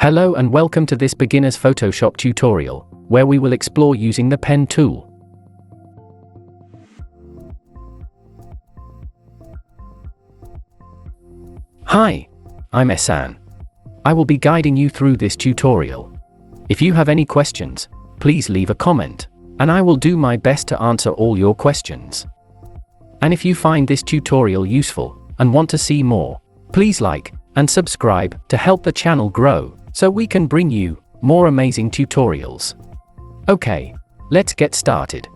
Hello and welcome to this beginner's Photoshop tutorial, where we will explore using the pen tool. Hi, I'm Ehsan. I will be guiding you through this tutorial. If you have any questions, please leave a comment, and I will do my best to answer all your questions. And if you find this tutorial useful and want to see more, please like and subscribe to help the channel grow, so we can bring you more amazing tutorials. Okay, let's get started.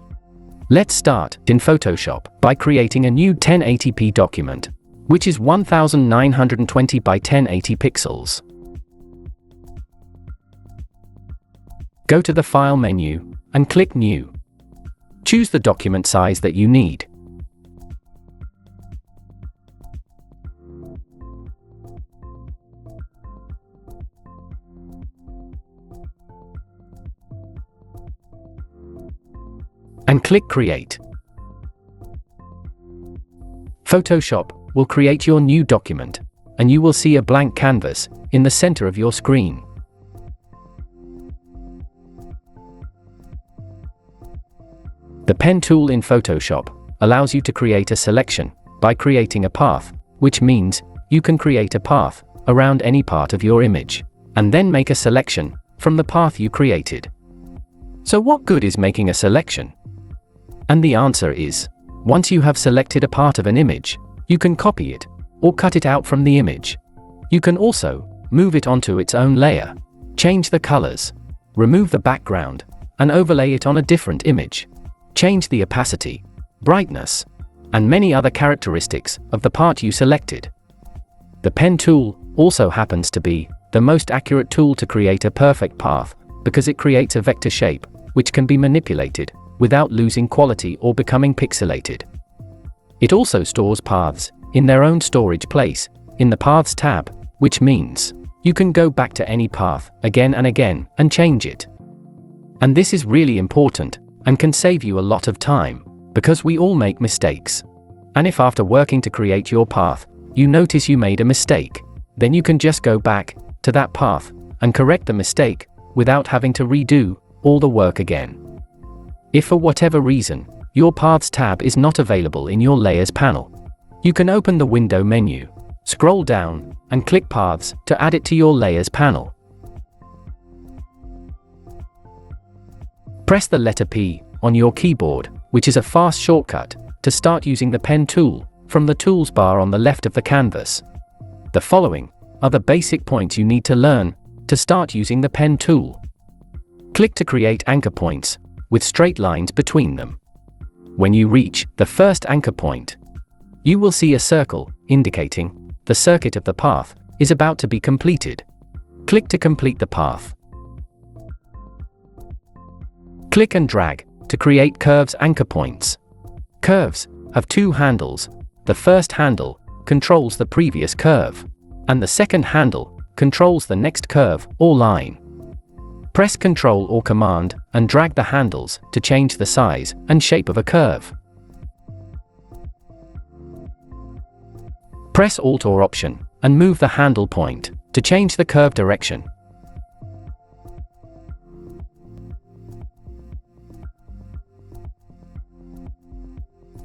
Let's start in Photoshop by creating a new 1080p document, which is 1920 by 1080 pixels. Go to the File menu and click New. Choose the document size that you need. And click Create. Photoshop will create your new document, and you will see a blank canvas in the center of your screen. The pen tool in Photoshop allows you to create a selection by creating a path, which means you can create a path around any part of your image, and then make a selection from the path you created. So what good is making a selection? And the answer is, once you have selected a part of an image, you can copy it or cut it out from the image. You can also move it onto its own layer, change the colors, remove the background, and overlay it on a different image. Change the opacity, brightness, and many other characteristics of the part you selected. The pen tool also happens to be the most accurate tool to create a perfect path because it creates a vector shape which can be manipulated without losing quality or becoming pixelated. It also stores paths in their own storage place in the Paths tab, which means you can go back to any path again and again and change it. And this is really important and can save you a lot of time, because we all make mistakes. And if after working to create your path, you notice you made a mistake, then you can just go back to that path and correct the mistake without having to redo all the work again. If for whatever reason, your Paths tab is not available in your Layers panel, you can open the Window menu, scroll down, and click Paths to add it to your Layers panel. Press the letter P on your keyboard, which is a fast shortcut to start using the pen tool from the Tools bar on the left of the canvas. The following are the basic points you need to learn to start using the pen tool. Click to create anchor points with straight lines between them. When you reach the first anchor point, you will see a circle indicating the circuit of the path is about to be completed. Click to complete the path. Click and drag to create curves anchor points. Curves have two handles. The first handle controls the previous curve, and the second handle controls the next curve or line. Press Ctrl or Command and drag the handles to change the size and shape of a curve. Press Alt or Option and move the handle point to change the curve direction.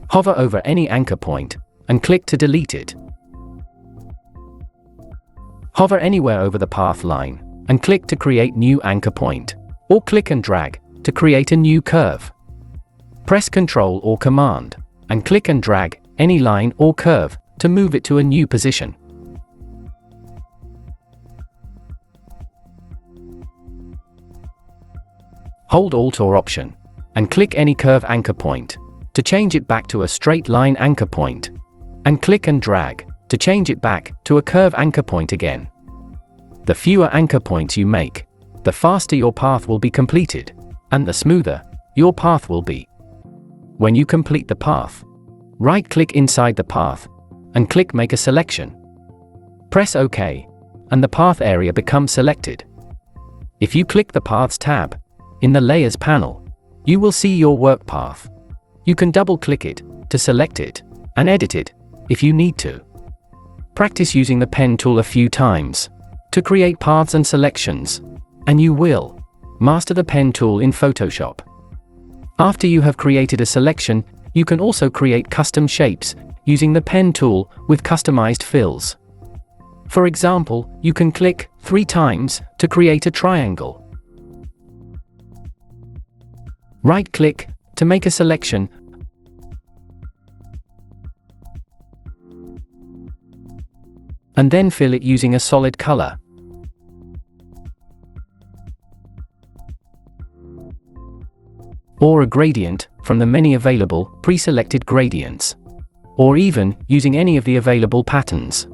Hover over any anchor point and click to delete it. Hover anywhere over the path line and click to create new anchor point, or click and drag to create a new curve. Press Ctrl or Command and click and drag any line or curve to move it to a new position. Hold Alt or Option and click any curve anchor point to change it back to a straight line anchor point, and click and drag to change it back to a curve anchor point again. The fewer anchor points you make, the faster your path will be completed, and the smoother your path will be. When you complete the path, right-click inside the path and click Make a Selection. Press OK, and the path area becomes selected. If you click the Paths tab in the Layers panel, you will see your work path. You can double-click it to select it and edit it if you need to. Practice using the pen tool a few times, to create paths and selections. And you will master the pen tool in Photoshop. After you have created a selection, you can also create custom shapes using the pen tool with customized fills. For example, you can click 3 times to create a triangle. Right-click to make a selection, and then fill it using a solid color. Or a gradient from the many available pre-selected gradients. Or even using any of the available patterns.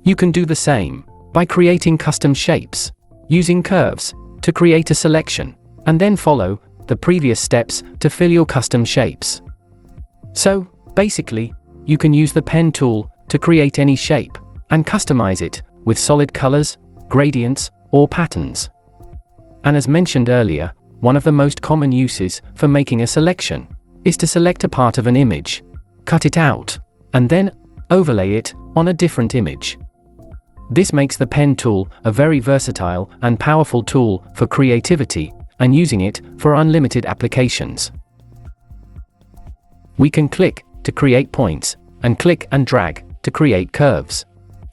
You can do the same by creating custom shapes, using curves to create a selection, and then follow the previous steps to fill your custom shapes. So, basically, you can use the pen tool to create any shape and customize it with solid colors, gradients, or patterns. And as mentioned earlier, one of the most common uses for making a selection is to select a part of an image, cut it out, and then overlay it on a different image. This makes the pen tool a very versatile and powerful tool for creativity and using it for unlimited applications. We can click to create points and click and drag to create curves.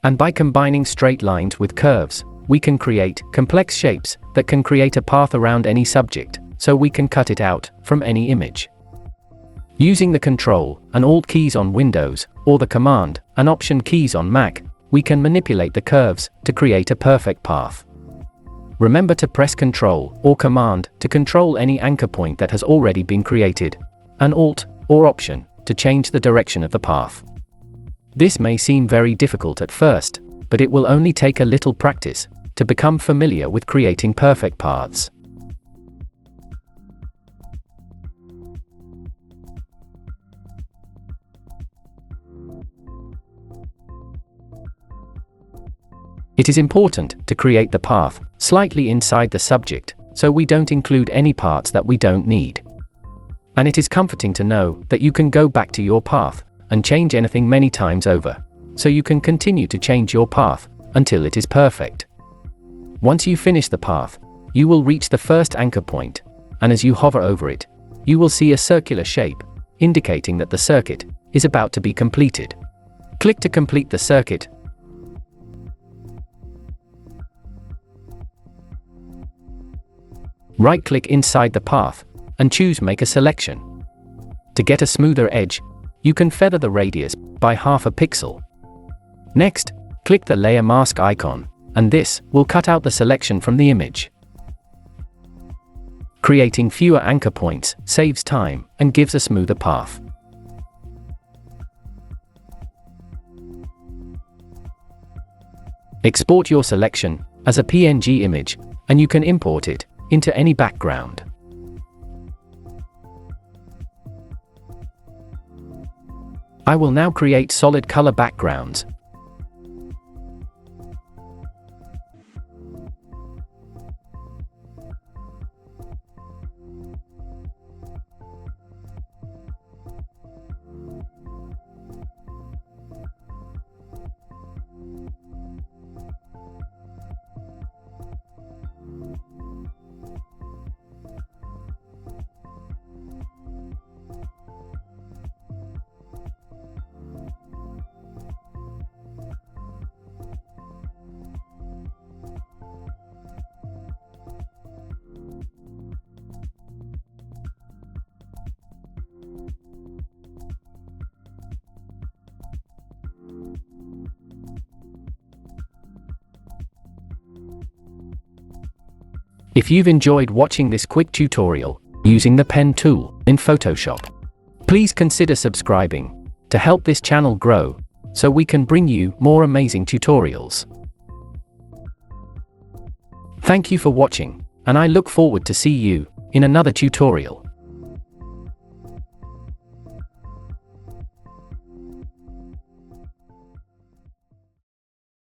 And by combining straight lines with curves, we can create complex shapes that can create a path around any subject, so we can cut it out from any image. Using the Control and Alt keys on Windows, or the Command and Option keys on Mac, we can manipulate the curves to create a perfect path. Remember to press Control or Command to control any anchor point that has already been created, and Alt or Option to change the direction of the path. This may seem very difficult at first, but it will only take a little practice to become familiar with creating perfect paths. It is important to create the path slightly inside the subject, so we don't include any parts that we don't need. And it is comforting to know that you can go back to your path and change anything many times over, so you can continue to change your path until it is perfect. Once you finish the path, you will reach the first anchor point, and as you hover over it, you will see a circular shape, indicating that the circuit is about to be completed. Click to complete the circuit. Right-click inside the path and choose Make a Selection. To get a smoother edge, you can feather the radius by half a pixel. Next, click the Layer Mask icon, and this will cut out the selection from the image. Creating fewer anchor points saves time and gives a smoother path. Export your selection as a PNG image, and you can import it into any background. I will now create solid color backgrounds. If you've enjoyed watching this quick tutorial using the pen tool in Photoshop, please consider subscribing to help this channel grow so we can bring you more amazing tutorials. Thank you for watching, and I look forward to see you in another tutorial.